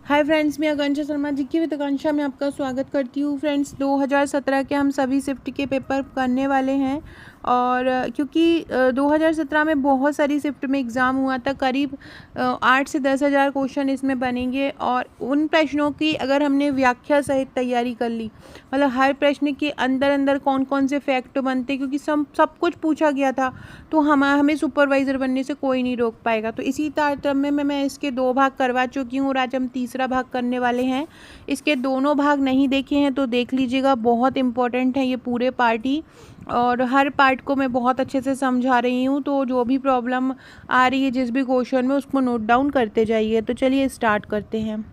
Hi friends, मैं आकांक्षा शर्मा जी की with आकांक्षा में आपका स्वागत करती हूँ। फ्रेंड्स, 2017 के हम सभी शिफ्ट के पेपर करने वाले हैं और क्योंकि 2017 में बहुत सारी शिफ्ट में एग्ज़ाम हुआ था। करीब 8 से 10 हज़ार क्वेश्चन इसमें बनेंगे और उन प्रश्नों की अगर हमने व्याख्या सहित तैयारी कर ली, मतलब हर प्रश्न के अंदर अंदर कौन कौन से फैक्ट बनते, क्योंकि सब कुछ पूछा गया था, तो हमें सुपरवाइज़र बनने से कोई नहीं रोक पाएगा। तो इसी तारतम्य में मैं इसके 2 भाग करवा चुकी हूँ और आज हम तीसरा भाग करने वाले हैं। इसके दोनों भाग नहीं देखे हैं तो देख लीजिएगा, बहुत इंपॉर्टेंट है ये पूरे पार्ट ही, और हर पार्ट को मैं बहुत अच्छे से समझा रही हूँ। तो जो भी प्रॉब्लम आ रही है जिस भी क्वेश्चन में, उसको नोट डाउन करते जाइए। तो चलिए स्टार्ट करते हैं।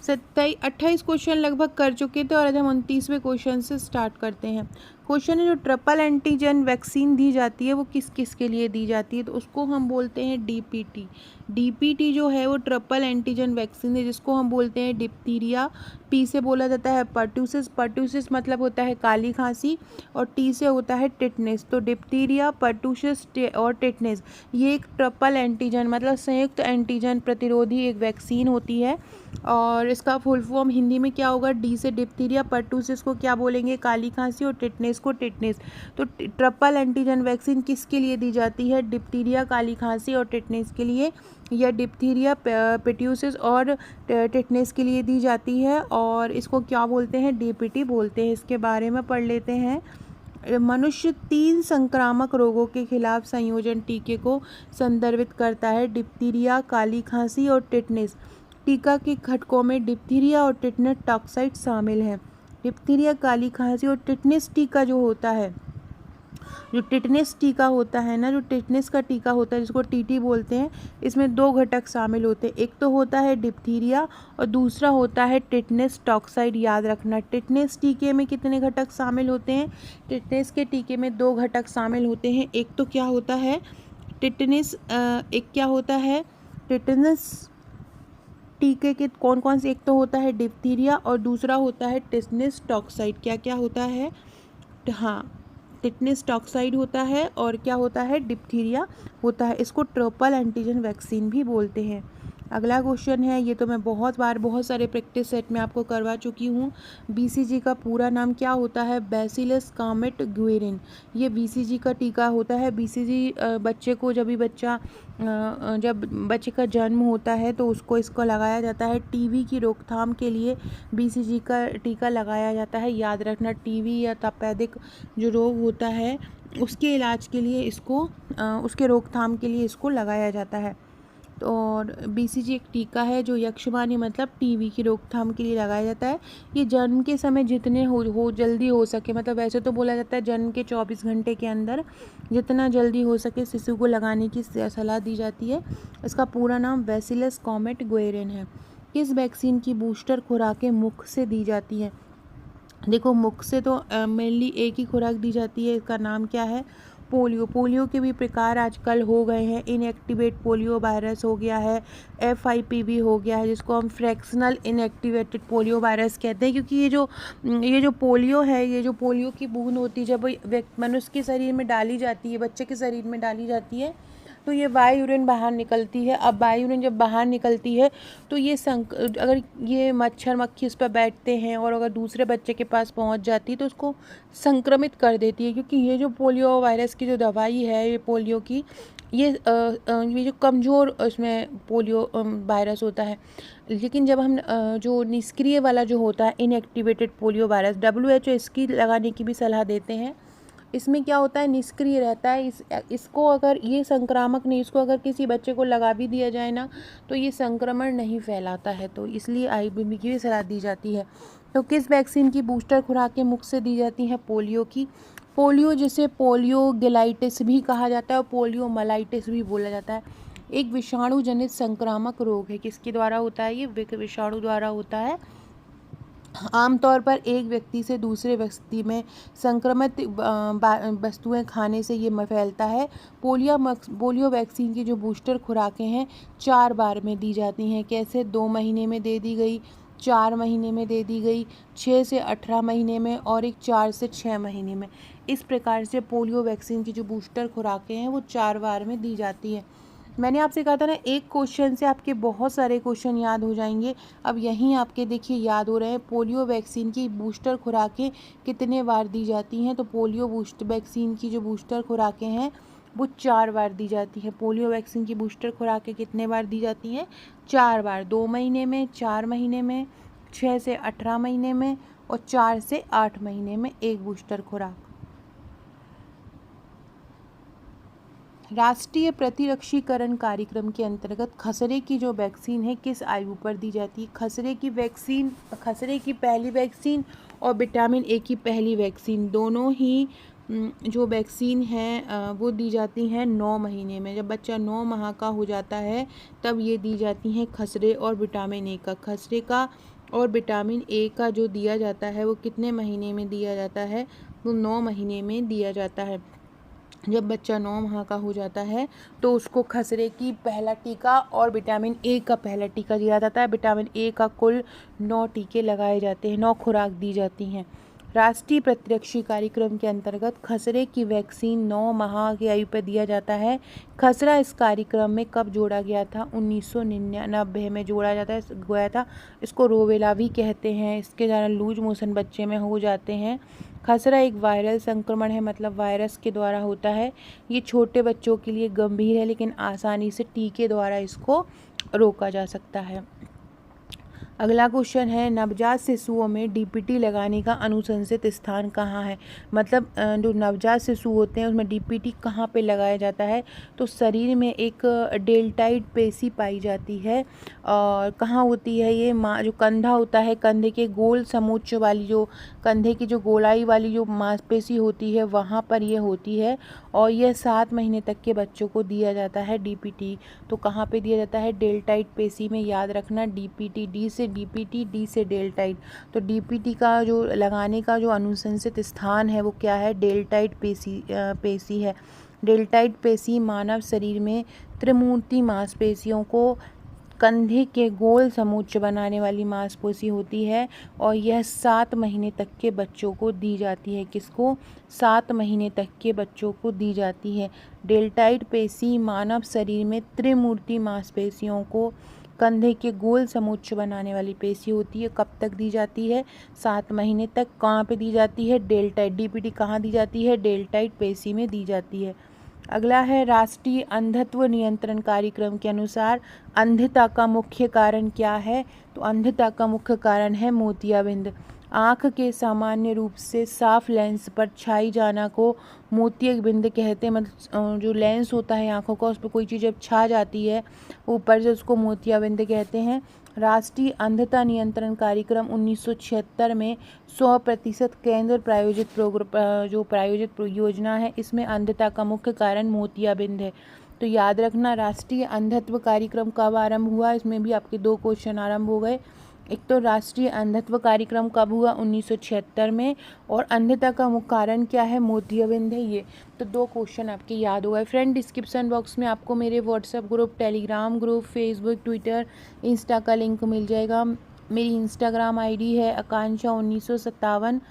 28 क्वेश्चन लगभग कर चुके थे और आज हम 29वें क्वेश्चन से स्टार्ट करते हैं। क्वेश्चन है, जो ट्रिपल एंटीजन वैक्सीन दी जाती है वो किस किस के लिए दी जाती है, तो उसको हम बोलते हैं डीपीटी। डीपीटी जो है वो ट्रिपल एंटीजन वैक्सीन है, जिसको हम बोलते हैं डिप्थीरिया। पी से बोला जाता है पर्टूसिस। पर्टूसिस मतलब होता है काली खांसी, और टी से होता है टिटनेस। तो डिप्थीरिया, पर्टूसिस और टिटनेस, ये एक ट्रिपल एंटीजन मतलब संयुक्त एंटीजन प्रतिरोधी एक वैक्सीन होती है। और इसका फुल फॉर्म हिंदी में क्या होगा? डी से डिप्थीरिया, पर्टूसिस को क्या बोलेंगे? काली खांसी, और टिटनेस को टिटनेस। तो ट्रिपल एंटीजन वैक्सीन किसके लिए दी जाती है? डिप्थीरिया, काली खांसी और टिटनेस के लिए, या डिप्थीरिया, पर्टूसिस और टिटनेस के लिए दी जाती है। और इसको क्या बोलते हैं? डीपीटी बोलते हैं। इसके बारे में पढ़ लेते हैं। मनुष्य 3 संक्रामक रोगों के खिलाफ संयोजन टीके को संदर्भित करता है: डिप्थीरिया, काली खांसी और टिटनेस। टीका के घटकों में डिप्थीरिया और टिटनेस टॉक्साइड शामिल हैं। डिप्थीरिया, काली खांसी और टिटनेस टीका जो होता है, जो टिटनेस टीका होता है ना, जो टिटनेस का टीका होता है जिसको टीटी बोलते हैं, इसमें 2 घटक शामिल होते हैं। एक तो होता है डिप्थीरिया और दूसरा होता है टिटनेस टॉक्साइड। याद रखना, टिटनेस टीके में कितने घटक शामिल होते हैं? टिटनेस के टीके में 2 घटक शामिल होते हैं। एक तो क्या होता है टिटनेस, एक क्या होता है टिटनेस टीके के कौन कौन से? एक तो होता है डिप्थीरिया और दूसरा होता है टिटनेस टॉक्साइड। क्या क्या होता है? हाँ, टिटनेस टॉक्साइड होता है और क्या होता है? डिप्थीरिया होता है। इसको ट्रिपल एंटीजन वैक्सीन भी बोलते हैं। अगला क्वेश्चन है, ये तो मैं बहुत बार बहुत सारे प्रैक्टिस सेट में आपको करवा चुकी हूँ। बीसीजी का पूरा नाम क्या होता है? Bacillus Calmette Guerin. ये बीसीजी का टीका होता है। बीसीजी बच्चे को जब बच्चे का जन्म होता है तो इसको लगाया जाता है। टीबी की रोकथाम के लिए बीसीजी का टीका लगाया जाता है। याद रखना, टीबी या तपेदिक जो रोग होता है उसके इलाज के लिए उसके रोकथाम के लिए इसको लगाया जाता है। तो और बीसीजी एक टीका है जो यक्षमानी मतलब टीबी की रोकथाम के लिए लगाया जाता है। ये जन्म के समय जितने हो जल्दी हो सके, मतलब वैसे तो बोला जाता है जन्म के 24 घंटे के अंदर जितना जल्दी हो सके शिशु को लगाने की सलाह दी जाती है। इसका पूरा नाम बैसिलस कॉमेट गुएरिन है। किस वैक्सीन की बूस्टर खुराकें मुख से दी जाती हैं? देखो, मुख से तो मेनली एक ही खुराक दी जाती है। इसका नाम क्या है? पोलियो। पोलियो के भी प्रकार आजकल हो गए हैं। इनएक्टिवेट पोलियो वायरस हो गया है, FIPV हो गया है, जिसको हम फ्रैक्शनल इनएक्टिवेटेड पोलियो वायरस कहते हैं। क्योंकि ये जो पोलियो है, ये जो पोलियो की बूंद होती है, जब मनुष्य के शरीर में डाली जाती है, बच्चे के शरीर में डाली जाती है, तो ये बाय यूरिन बाहर निकलती है। अब बाय यूरिन जब बाहर निकलती है तो अगर ये मच्छर मक्खी उस पर बैठते हैं और अगर दूसरे बच्चे के पास पहुंच जाती है तो उसको संक्रमित कर देती है। क्योंकि ये जो पोलियो वायरस की जो दवाई है, ये पोलियो की, ये जो कमज़ोर इसमें पोलियो वायरस होता है। लेकिन जब हम जो निष्क्रिय वाला जो होता है इनएक्टिवेटेड पोलियो वायरस, WHO इसकी लगाने की भी सलाह देते हैं। इसमें क्या होता है? निष्क्रिय रहता है। इसको अगर ये संक्रामक नहीं, इसको अगर किसी बच्चे को लगा भी दिया जाए ना, तो ये संक्रमण नहीं फैलाता है। तो इसलिए IBB की भी सलाह दी जाती है। तो किस वैक्सीन की बूस्टर खुराकें मुख से दी जाती हैं? पोलियो की। पोलियो जिसे पोलियो गेलाइटिस भी कहा जाता है और पोलियो मलाइटिस भी बोला जाता है, एक विषाणु जनित संक्रामक रोग है। किसके द्वारा होता है? ये विषाणु द्वारा होता है। आमतौर पर एक व्यक्ति से दूसरे व्यक्ति में संक्रमित वस्तुएं खाने से ये फैलता है। पोलियो वैक्सीन की जो बूस्टर खुराकें हैं 4 बार में दी जाती हैं। कैसे? 2 महीने में दे दी गई, 4 महीने में दे दी गई, 6 से 18 महीने में, और एक 4 से 6 महीने में। इस प्रकार से पोलियो वैक्सीन की जो बूस्टर खुराकें हैं वो 4 बार में दी जाती हैं। मैंने आपसे कहा था ना, एक क्वेश्चन से आपके बहुत सारे क्वेश्चन याद हो जाएंगे। अब यहीं आपके देखिए याद हो रहे हैं। पोलियो वैक्सीन की बूस्टर खुराकें कितने बार दी जाती हैं? तो पोलियो बूस्ट वैक्सीन की जो बूस्टर खुराकें हैं वो 4 बार दी जाती हैं। पोलियो वैक्सीन की बूस्टर खुराकें कितने बार दी जाती हैं? 4 बार। 2 महीने में, 4 महीने में, 6 से 18 महीने में और 4 से 8 महीने में एक बूस्टर खुराक। राष्ट्रीय प्रतिरक्षीकरण कार्यक्रम के अंतर्गत खसरे की जो वैक्सीन है किस आयु पर दी जाती है? खसरे की वैक्सीन, खसरे की पहली वैक्सीन और विटामिन ए की पहली वैक्सीन दोनों ही जो वैक्सीन है वो दी जाती हैं 9 महीने में। जब बच्चा 9 माह का हो जाता है तब ये दी जाती हैं खसरे और विटामिन ए का। खसरे का और विटामिन ए का जो दिया जाता है वो कितने महीने में दिया जाता है? वो 9 महीने में दिया जाता है। जब बच्चा 9 माह का हो जाता है तो उसको खसरे की पहला टीका और विटामिन ए का पहला टीका दिया जाता है। विटामिन ए का कुल 9 टीके लगाए जाते हैं, 9 खुराक दी जाती हैं। राष्ट्रीय प्रतिरक्षी कार्यक्रम के अंतर्गत खसरे की वैक्सीन 9 माह की आयु पर दिया जाता है। खसरा इस कार्यक्रम में कब जोड़ा गया था? 1999 में जोड़ा गया था। इसको रोबेला भी कहते हैं। इसके द्वारा लूज मोशन बच्चे में हो जाते हैं। खसरा एक वायरल संक्रमण है, मतलब वायरस के द्वारा होता है। ये छोटे बच्चों के लिए गंभीर है लेकिन आसानी से टीके द्वारा इसको रोका जा सकता है। अगला क्वेश्चन है, नवजात शिशुओं में डीपीटी लगाने का अनुशंसित स्थान कहाँ है? मतलब जो नवजात शिशु होते हैं उसमें डीपीटी कहाँ पे लगाया जाता है? तो शरीर में एक डेल्टाइड पेशी पाई जाती है। और कहाँ होती है ये? जो कंधा होता है, कंधे के गोल समोच्च वाली, जो कंधे की जो गोलाई वाली जो मांसपेशी होती है वहाँ पर ये होती है। और यह 7 महीने तक के बच्चों को दिया जाता है डीपीटी। तो कहाँ पे दिया जाता है? डेल्टाइड पेशी में। याद रखना, डीपीटी, डी से डीपीटी, डी से डेल्टाइड। तो डीपीटी का जो लगाने का जो अनुशंसित स्थान है वो क्या है? डेल्टाइड पेशी है। डेल्टाइड पेशी मानव शरीर में त्रिमूर्ति मांसपेशियों को कंधे के गोल समोच्च बनाने वाली मांसपेशी होती है और यह 7 महीने तक के बच्चों को दी जाती है। किसको? 7 महीने तक के बच्चों को दी जाती है। डेल्टाइड पेशी मानव शरीर में त्रिमूर्ति मांसपेशियों को कंधे के गोल समोच्च बनाने वाली पेशी होती है। कब तक दी जाती है? 7 महीने तक। कहाँ पे दी जाती है? डेल्टाइड। डीपीटी कहाँ दी जाती है? डेल्टाइड पेशी में दी जाती है। अगला है, राष्ट्रीय अंधत्व नियंत्रण कार्यक्रम के अनुसार अंधता का मुख्य कारण क्या है? तो अंधता का मुख्य कारण है मोतियाबिंद। आँख के सामान्य रूप से साफ लेंस पर छाई जाना को मोतियाबिंद कहते हैं। मतलब जो लेंस होता है आँखों का उस पर कोई चीज़ जब छा जाती है ऊपर से उसको मोतियाबिंद कहते हैं। राष्ट्रीय अंधता नियंत्रण कार्यक्रम 1976 में 100% केंद्र प्रायोजित प्रायोजित योजना है। इसमें अंधता का मुख्य कारण मोतियाबिंद है। तो याद रखना, राष्ट्रीय अंधत्व कार्यक्रम कब आरंभ हुआ? इसमें भी आपके 2 क्वेश्चन आरंभ हो गए। एक तो राष्ट्रीय अंधत्व कार्यक्रम कब हुआ? 1976 में। और अंधता का मुख्य कारण क्या है? मोतियाबिंद है ये। तो 2 क्वेश्चन आपके याद हो गए। फ्रेंड, डिस्क्रिप्शन बॉक्स में आपको मेरे WhatsApp group, Telegram group, Facebook, Twitter, Insta का लिंक मिल जाएगा। मेरी इंस्टाग्राम आईडी है आकांक्षा1957।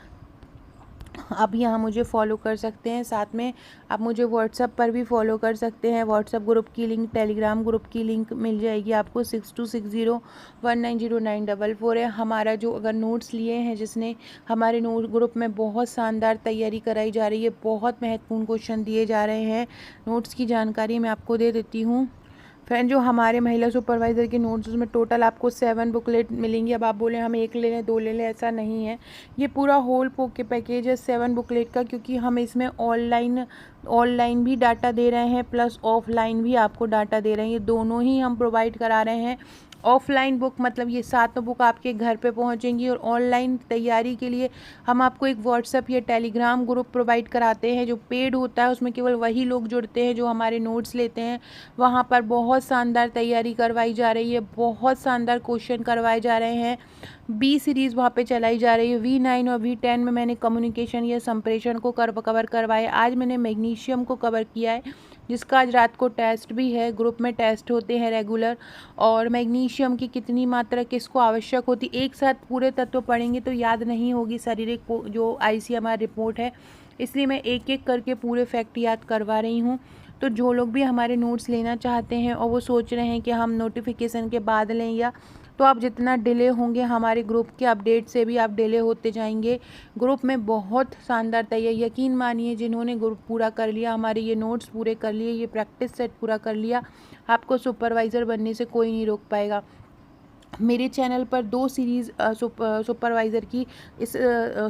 आप यहाँ मुझे फॉलो कर सकते हैं। साथ में आप मुझे व्हाट्सएप पर भी फॉलो कर सकते हैं। व्हाट्सएप ग्रुप की लिंक, टेलीग्राम ग्रुप की लिंक मिल जाएगी आपको। 6260190944 है हमारा। जो अगर नोट्स लिए हैं जिसने, हमारे नोट ग्रुप में बहुत शानदार तैयारी कराई जा रही है, बहुत महत्वपूर्ण क्वेश्चन दिए जा रहे हैं। नोट्स की जानकारी मैं आपको दे देती हूँ। फ्रेंड, जो हमारे महिला सुपरवाइज़र के नोट्स, उसमें टोटल आपको 7 बुकलेट मिलेंगी। अब आप बोलें हम 1 ले लें, 2 ले लें, ऐसा नहीं है। ये पूरा होल पैकेज है 7 बुकलेट का, क्योंकि हम इसमें ऑनलाइन भी डाटा दे रहे हैं प्लस ऑफलाइन भी आपको डाटा दे रहे हैं। ये दोनों ही हम प्रोवाइड करा रहे हैं। ऑफलाइन बुक मतलब ये 7 बुक आपके घर पे पहुंचेंगी, और ऑनलाइन तैयारी के लिए हम आपको एक व्हाट्सएप या टेलीग्राम ग्रुप प्रोवाइड कराते हैं जो पेड होता है। उसमें केवल वही लोग जुड़ते हैं जो हमारे नोट्स लेते हैं। वहाँ पर बहुत शानदार तैयारी करवाई जा रही है, बहुत शानदार क्वेश्चन करवाए जा रहे हैं। बी सीरीज़ वहाँ पे चलाई जा रही है। V9 और V10 में मैंने कम्युनिकेशन या संप्रेषण को कवर करवाया। आज मैंने मैग्नीशियम को कवर किया है, जिसका आज रात को टेस्ट भी है। ग्रुप में टेस्ट होते हैं रेगुलर। और मैग्नीशियम की कितनी मात्रा किसको आवश्यक होती, एक साथ पूरे तत्व पढ़ेंगे तो याद नहीं होगी। शारीरिक जो ICMR रिपोर्ट है, इसलिए मैं एक एक करके पूरे फैक्ट याद करवा रही हूँ। तो जो लोग भी हमारे नोट्स लेना चाहते हैं और वो सोच रहे हैं कि हम नोटिफिकेशन के बाद लें या, तो आप जितना डिले होंगे हमारे ग्रुप के अपडेट से भी आप डिले होते जाएंगे। ग्रुप में बहुत शानदार तैयारी, यकीन मानिए जिन्होंने ग्रुप पूरा कर लिया, हमारे ये नोट्स पूरे कर लिए, ये प्रैक्टिस सेट पूरा कर लिया, आपको सुपरवाइज़र बनने से कोई नहीं रोक पाएगा। मेरे चैनल पर 2 सीरीज़ सुपरवाइज़र की इस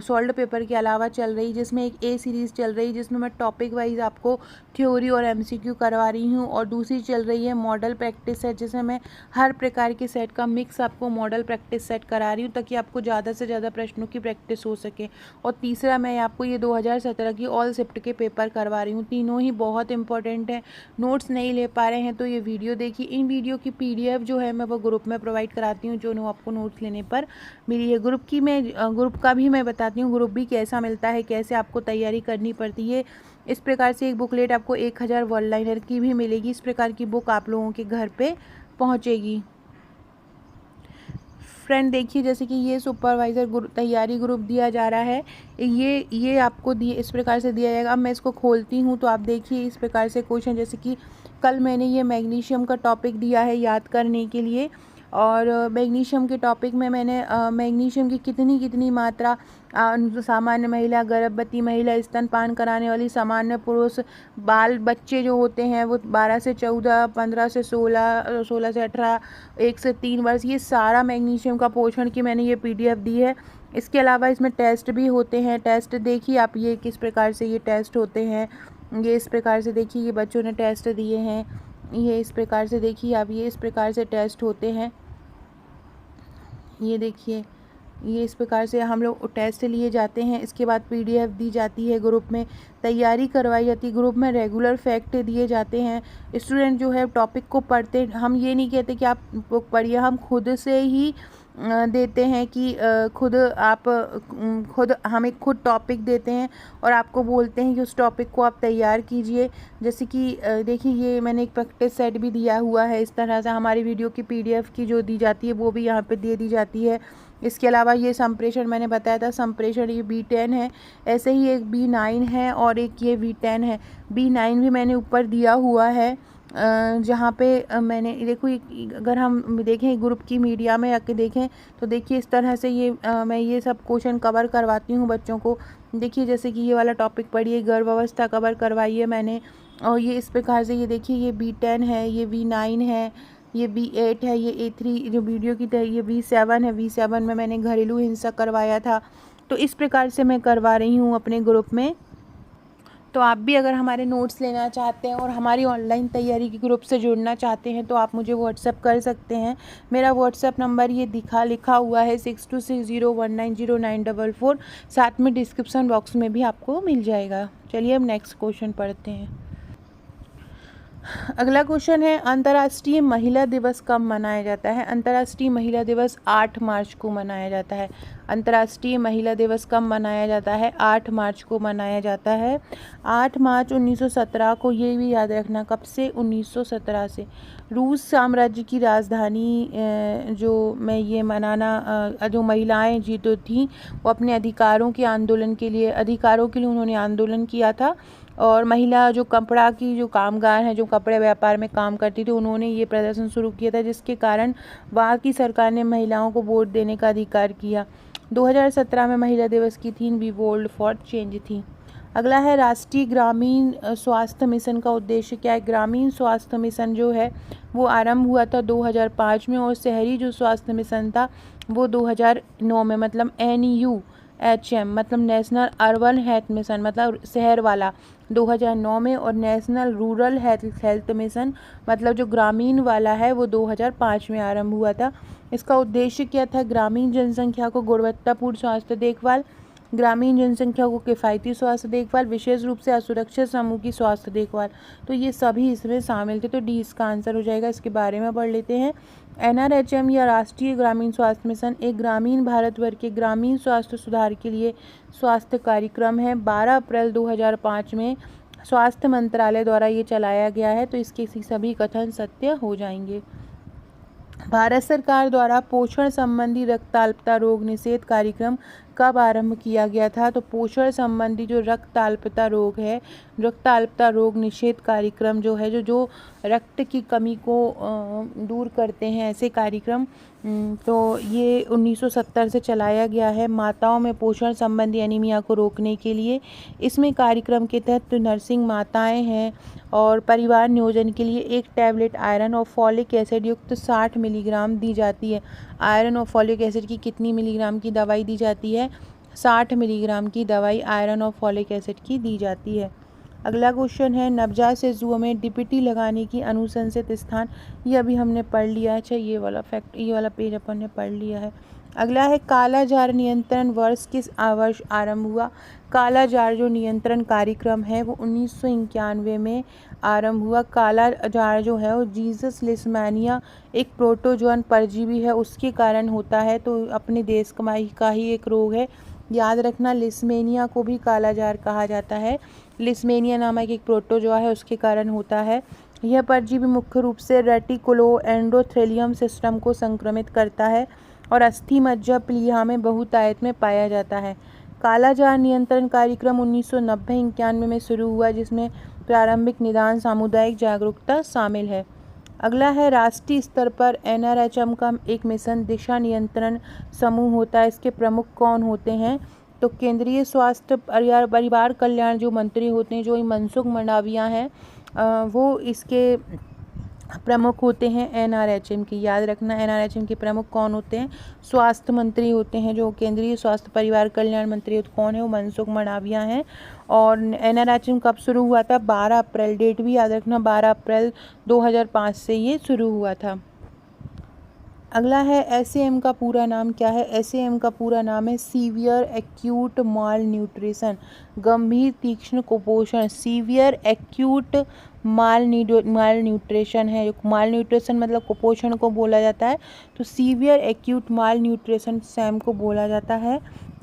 सॉल्व्ड पेपर के अलावा चल रही, जिसमें एक ए सीरीज़ चल रही जिसमें मैं टॉपिक वाइज आपको थ्योरी और एमसीक्यू करवा रही हूँ, और दूसरी चल रही है मॉडल प्रैक्टिस सेट, जिसमें मैं हर प्रकार के सेट का मिक्स आपको मॉडल प्रैक्टिस सेट करा रही हूँ ताकि आपको ज़्यादा से ज़्यादा प्रश्नों की प्रैक्टिस हो सके। और तीसरा मैं आपको ये 2017 की ऑल शिफ्ट के पेपर करवा रही हूँ। तीनों ही बहुत इंपॉर्टेंट हैं। नोट्स नहीं ले पा रहे हैं तो ये वीडियो देखिए। इन वीडियो की PDF जो है मैं वो ग्रुप में प्रोवाइड कराती हूँ, जो आपको नोट्स लेने पर मेरी ये ग्रुप का भी मैं बताती हूँ, ग्रुप भी कैसा मिलता है, कैसे आपको तैयारी करनी पड़ती है। इस प्रकार से एक बुकलेट आपको 1000 वर्ड लाइनर की भी मिलेगी। इस प्रकार की बुक आप लोगों के घर पे पहुँचेगी। फ्रेंड देखिए, जैसे कि ये सुपरवाइज़र तैयारी ग्रुप दिया जा रहा है, ये आपको इस प्रकार से दिया जाएगा। अब मैं इसको खोलती हूँ तो आप देखिए इस प्रकार से क्वेश्चन, जैसे कि कल मैंने ये मैग्नीशियम का टॉपिक दिया है याद करने के लिए, और मैग्नीशियम के टॉपिक में मैंने मैग्नीशियम की कितनी मात्रा सामान्य महिला, गर्भवती महिला, स्तनपान कराने वाली, सामान्य पुरुष, बाल बच्चे जो होते हैं वो 12 से 14, 15 से 16, 16 से 18, 1 से 3 वर्ष, ये सारा मैग्नीशियम का पोषण की मैंने ये PDF दी है। इसके अलावा इसमें टेस्ट भी होते हैं। टेस्ट देखिए आप, ये किस प्रकार से ये टेस्ट होते हैं। ये इस प्रकार से देखिए, ये बच्चों ने टेस्ट दिए हैं। ये इस प्रकार से देखिए आप, ये इस प्रकार से टेस्ट होते हैं। ये देखिए, ये इस प्रकार से हम लोग टेस्ट लिए जाते हैं। इसके बाद PDF दी जाती है, ग्रुप में तैयारी करवाई जाती है, ग्रुप में रेगुलर फैक्ट दिए जाते हैं। स्टूडेंट जो है टॉपिक को पढ़ते, हम ये नहीं कहते कि आप बुक पढ़िए, हम खुद से ही देते हैं कि हमें खुद टॉपिक देते हैं और आपको बोलते हैं कि उस टॉपिक को आप तैयार कीजिए। जैसे कि देखिए, ये मैंने एक प्रैक्टिस सेट भी दिया हुआ है। इस तरह से हमारी वीडियो की PDF की जो दी जाती है वो भी यहाँ पे दे दी जाती है। इसके अलावा ये संप्रेषण मैंने बताया था, संप्रेषण ये B10 है। ऐसे ही एक B9 है और एक ये V10 है। B9 भी मैंने ऊपर दिया हुआ है, जहाँ पे मैंने देखो, अगर हम देखें ग्रुप की मीडिया में आके देखें तो देखिए इस तरह से मैं ये सब क्वेश्चन कवर करवाती हूँ बच्चों को। देखिए, जैसे कि ये वाला टॉपिक पढ़िए, गर्भावस्था कवर करवाई है मैंने, और ये इस प्रकार से ये देखिए, ये B10 है, ये V9 है, ये B8 है, ये A3 जो वीडियो की ये V7 है। V7 में मैंने घरेलू हिंसा करवाया था। तो इस प्रकार से मैं करवा रही हूँ अपने ग्रुप में। तो आप भी अगर हमारे नोट्स लेना चाहते हैं और हमारी ऑनलाइन तैयारी के ग्रुप से जुड़ना चाहते हैं तो आप मुझे व्हाट्सएप कर सकते हैं। मेरा व्हाट्सएप नंबर ये लिखा हुआ है 6260190944। साथ में डिस्क्रिप्शन बॉक्स में भी आपको मिल जाएगा। चलिए अब नेक्स्ट क्वेश्चन पढ़ते हैं। अगला क्वेश्चन है, अंतर्राष्ट्रीय महिला दिवस कब मनाया जाता है? अंतर्राष्ट्रीय महिला दिवस 8 मार्च को मनाया जाता है। अंतर्राष्ट्रीय महिला दिवस कब मनाया जाता है? 8 मार्च को मनाया जाता है। 8 मार्च 1917 को, ये भी याद रखना, कब से? 1917 से। रूस साम्राज्य की राजधानी जो महिलाएं जीतो थीं, वो अपने अधिकारों के लिए उन्होंने आंदोलन किया था। और महिला जो कपड़ा की जो कामगार हैं, जो कपड़े व्यापार में काम करती थी, उन्होंने ये प्रदर्शन शुरू किया था, जिसके कारण वहाँ की सरकार ने महिलाओं को वोट देने का अधिकार किया। 2017 में महिला दिवस की theme be bold for change थी। अगला है, राष्ट्रीय ग्रामीण स्वास्थ्य मिशन का उद्देश्य क्या है? ग्रामीण स्वास्थ्य मिशन जो है वो आरंभ हुआ था 2005 में, और शहरी जो स्वास्थ्य मिशन था वो 2009 में, मतलब NUHM मतलब नेशनल अर्बन हेल्थ मिशन, मतलब शहर वाला 2009 में, और नेशनल रूरल हेल्थ मिशन मतलब जो ग्रामीण वाला है वो 2005 में आरंभ हुआ था। इसका उद्देश्य क्या था? ग्रामीण जनसंख्या को गुणवत्तापूर्ण स्वास्थ्य देखभाल, ग्रामीण जनसंख्या को किफ़ायती स्वास्थ्य देखभाल, विशेष रूप से असुरक्षित समूह की स्वास्थ्य देखभाल। तो ये सभी इसमें शामिल थे। तो D इसका आंसर हो जाएगा। इसके बारे में पढ़ लेते हैं। NRHM या राष्ट्रीय ग्रामीण स्वास्थ्य मिशन एक ग्रामीण भारतवर्ष के ग्रामीण स्वास्थ्य सुधार के लिए स्वास्थ्य कार्यक्रम है। 12 अप्रैल 2005 में स्वास्थ्य मंत्रालय द्वारा ये चलाया गया है। तो इसके सभी कथन सत्य हो जाएंगे। भारत सरकार द्वारा पोषण संबंधी रक्ताल्पता रोग निषेध कार्यक्रम कब आरंभ किया गया था? तो पोषण संबंधी जो रक्त अल्पता रोग है, रक्त अल्पता रोग निषेध कार्यक्रम जो है, जो रक्त की कमी को दूर करते हैं, ऐसे कार्यक्रम, तो ये 1970 से चलाया गया है माताओं में पोषण संबंधी एनीमिया को रोकने के लिए। इसमें कार्यक्रम के तहत नर्सिंग माताएं हैं और परिवार नियोजन के लिए एक टैबलेट आयरन और फॉलिक एसिड युक्त 60 मिलीग्राम दी जाती है। आयरन और फॉलिक एसिड की कितनी मिलीग्राम की दवाई दी जाती है? 60 मिलीग्राम की दवाई आयरन और फॉलिक एसिड की दी जाती है। अगला क्वेश्चन है, नवजात शिशुओं में डीपीटी लगाने की अनुशंसित स्थान। ये अभी हमने पढ़ लिया है। अच्छा, ये वाला पेज अपन ने पढ़ लिया है। अगला है, कालाजार नियंत्रण वर्ष किस वर्ष आरंभ हुआ? कालाजार जो नियंत्रण कार्यक्रम है वो 1991 में आरंभ हुआ। कालाजार जो है वो जीसस लिस्मानिया एक प्रोटोजोन परजीवी है, उसके कारण होता है। तो अपने देश का ही एक रोग है, याद रखना। लिस्मेनिया को भी कालाजार कहा जाता है। लिस्मेनिया नामक एक प्रोटोजोआ है, उसके कारण होता है। यह परजीवी मुख्य रूप से रेटिकुलो एंडोथेलियम सिस्टम को संक्रमित करता है और अस्थि मज्जा प्लीहा में बहुतायत में पाया जाता है। कालाजार नियंत्रण कार्यक्रम 1990-91 में शुरू हुआ, जिसमें प्रारंभिक निदान सामुदायिक जागरूकता शामिल है। अगला है, राष्ट्रीय स्तर पर एनआरएचएम का एक मिशन दिशा नियंत्रण समूह होता है। इसके प्रमुख कौन होते हैं? तो केंद्रीय स्वास्थ्य परिवार कल्याण जो मंत्री होते हैं, जो मनसुख मंडाविया हैं, वो इसके प्रमुख होते हैं एनआरएचएम की। याद रखना, एनआरएचएम के प्रमुख कौन होते हैं? स्वास्थ्य मंत्री होते हैं। जो केंद्रीय स्वास्थ्य परिवार कल्याण मंत्री कौन है? वो मनसुख मंडाविया हैं। और एनआरएचएम कब शुरू हुआ था? 12 अप्रैल, डेट भी याद रखना, 12 अप्रैल 2005 से ये शुरू हुआ था। अगला है, एसएएम का पूरा नाम क्या है? एसएएम का पूरा नाम है सीवियर एक्यूट माल न्यूट्रिशन, गंभीर तीक्ष्ण कुपोषण। सीवियर एक्यूट माल न्यूट्रिशन है। माल न्यूट्रिशन मतलब कुपोषण को बोला जाता है, तो सीवियर एक्यूट माल न्यूट्रिशन सैम को बोला जाता है।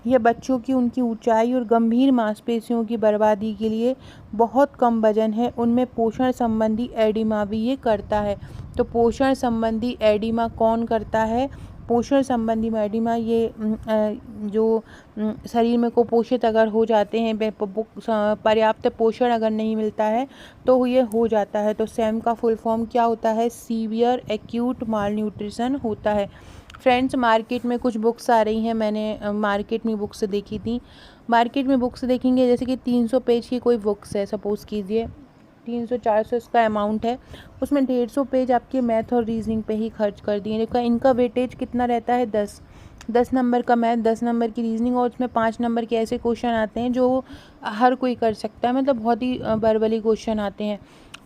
यह बच्चों की उनकी ऊंचाई और गंभीर मांसपेशियों की बर्बादी के लिए बहुत कम वजन है, उनमें पोषण संबंधी एडिमा भी ये करता है। तो पोषण संबंधी एडिमा कौन करता है? पोषण संबंधी एडिमा ये जो शरीर में कुपोषित अगर हो जाते हैं, पर्याप्त पोषण अगर नहीं मिलता है तो ये हो जाता है। तो सैम का फुल फॉर्म क्या होता है? सीवियर एक्यूट माल न्यूट्रिशन होता है। फ्रेंड्स, मार्केट में कुछ बुक्स आ रही हैं, मैंने मार्केट में बुक्स देखी थी। मार्केट में बुक्स देखेंगे, जैसे कि 300 पेज की कोई बुक्स है, सपोज़ कीजिए 300-400 इसका अमाउंट है, उसमें 150 पेज आपके मैथ और रीजनिंग पे ही खर्च कर दिए। देखो इनका वेटेज कितना रहता है? 10 नंबर का मैथ, 10 नंबर की रीजनिंग, और उसमें 5 नंबर के ऐसे क्वेश्चन आते हैं जो हर कोई कर सकता है, मतलब बहुत ही बरबली क्वेश्चन आते हैं।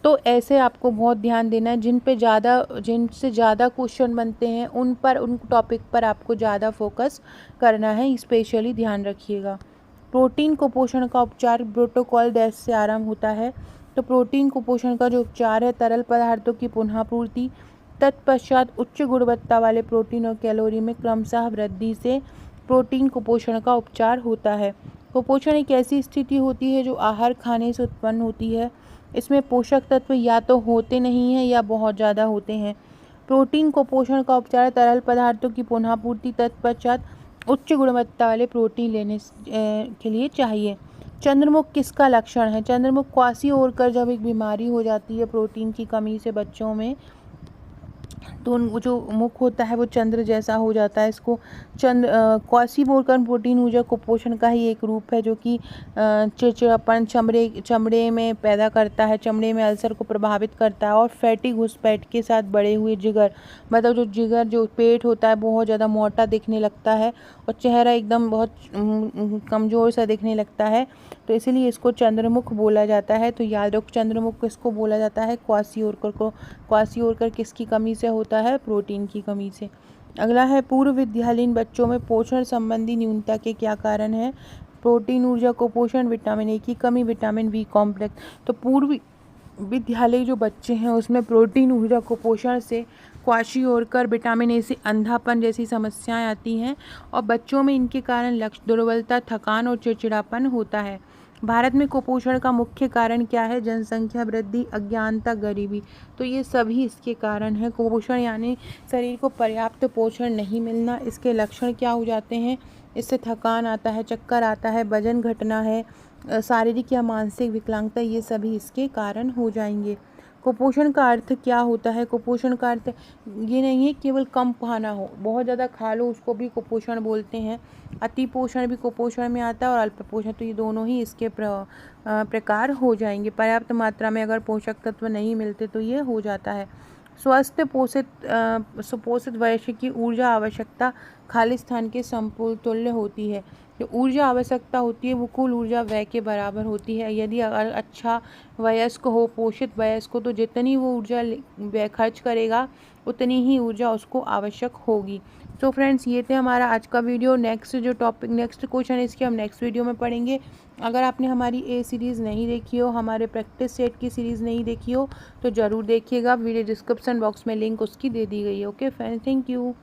तो ऐसे आपको बहुत ध्यान देना है, जिनसे ज़्यादा क्वेश्चन बनते हैं उन टॉपिक पर आपको ज़्यादा फोकस करना है, स्पेशली ध्यान रखिएगा। प्रोटीन कुपोषण का उपचार प्रोटोकॉल डैश से आरंभ होता है। तो प्रोटीन कुपोषण का जो उपचार है, तरल पदार्थों की पुनः पूर्ति, तत्पश्चात उच्च गुणवत्ता वाले प्रोटीन और कैलोरी में क्रमशः वृद्धि से प्रोटीन कुपोषण का उपचार होता है। कुपोषण एक ऐसी स्थिति होती है जो आहार खाने से उत्पन्न होती है। इसमें पोषक तत्व या तो होते नहीं हैं या बहुत ज़्यादा होते हैं। प्रोटीन कुपोषण का उपचार तरल पदार्थों की पुनः पूर्ति, तत्पश्चात उच्च गुणवत्ता वाले प्रोटीन लेने के लिए चाहिए। चंद्रमुख किसका लक्षण है? चंद्रमुख क्वासिओरकर जब एक बीमारी हो जाती है प्रोटीन की कमी से बच्चों में, तो उन जो मुख होता है वो चंद्र जैसा हो जाता है। इसको क्वासिओरकर प्रोटीन ऊर्जा कुपोषण का ही एक रूप है, जो कि चिड़चिड़ापन चमड़े में पैदा करता है, चमड़े में अल्सर को प्रभावित करता है, और फैटी घुसपैठ के साथ बढ़े हुए जिगर, मतलब जो पेट होता है बहुत ज़्यादा मोटा दिखने लगता है और चेहरा एकदम बहुत कमज़ोर सा दिखने लगता है, तो इसीलिए इसको चंद्रमुख बोला जाता है। तो याद रखो, चंद्रमुख किसको बोला जाता है? क्वासिओरकर को। क्वासिओरकर किसकी कमी से होता है? प्रोटीन की कमी से। अगला है, पूर्व विद्यालयीन बच्चों में पोषण संबंधी न्यूनता के क्या कारण है? प्रोटीन ऊर्जा कुपोषण, विटामिन ए की कमी, विटामिन बी कॉम्प्लेक्स। तो पूर्व विद्यालय जो बच्चे हैं उसमें प्रोटीन ऊर्जा कुपोषण से, क्वाशिओरकर, विटामिन ए से अंधापन जैसी समस्याएं आती हैं और बच्चों में इनके कारण लक्ष्य दुर्बलता, थकान और चिड़चिड़ापन होता है। भारत में कुपोषण का मुख्य कारण क्या है? जनसंख्या वृद्धि, अज्ञानता, गरीबी। तो ये सभी इसके कारण है। कुपोषण यानी शरीर को पर्याप्त पोषण नहीं मिलना। इसके लक्षण क्या हो जाते हैं? इससे थकान आता है, चक्कर आता है, वजन घटना है, शारीरिक या मानसिक विकलांगता, ये सभी इसके कारण हो जाएंगे। कुपोषण का अर्थ क्या होता है? कुपोषण का अर्थ ये नहीं है केवल कम खाना हो, बहुत ज़्यादा खा लो उसको भी कुपोषण बोलते हैं। अति पोषण भी कुपोषण में आता है और अल्प पोषण, तो ये दोनों ही इसके प्रकार हो जाएंगे। पर्याप्त मात्रा में अगर पोषक तत्व नहीं मिलते तो ये हो जाता है। स्वस्थ सुपोषित वयस्क की ऊर्जा आवश्यकता खाली स्थान के समतुल्य होती है। जो ऊर्जा आवश्यकता होती है वो कुल ऊर्जा व्यय के बराबर होती है। यदि अगर अच्छा वयस्क हो, पोषित वयस्क हो, तो जितनी वो ऊर्जा व्यय खर्च करेगा उतनी ही ऊर्जा उसको आवश्यक होगी। तो फ्रेंड्स, ये थे हमारा आज का वीडियो। नेक्स्ट क्वेश्चन इसके हम नेक्स्ट वीडियो में पढ़ेंगे। अगर आपने हमारी ए सीरीज़ नहीं देखी हो, हमारे प्रैक्टिस सेट की सीरीज़ नहीं देखी हो, तो ज़रूर देखिएगा। वीडियो डिस्क्रिप्शन बॉक्स में लिंक उसकी दे दी गई है। Okay friends, thank you.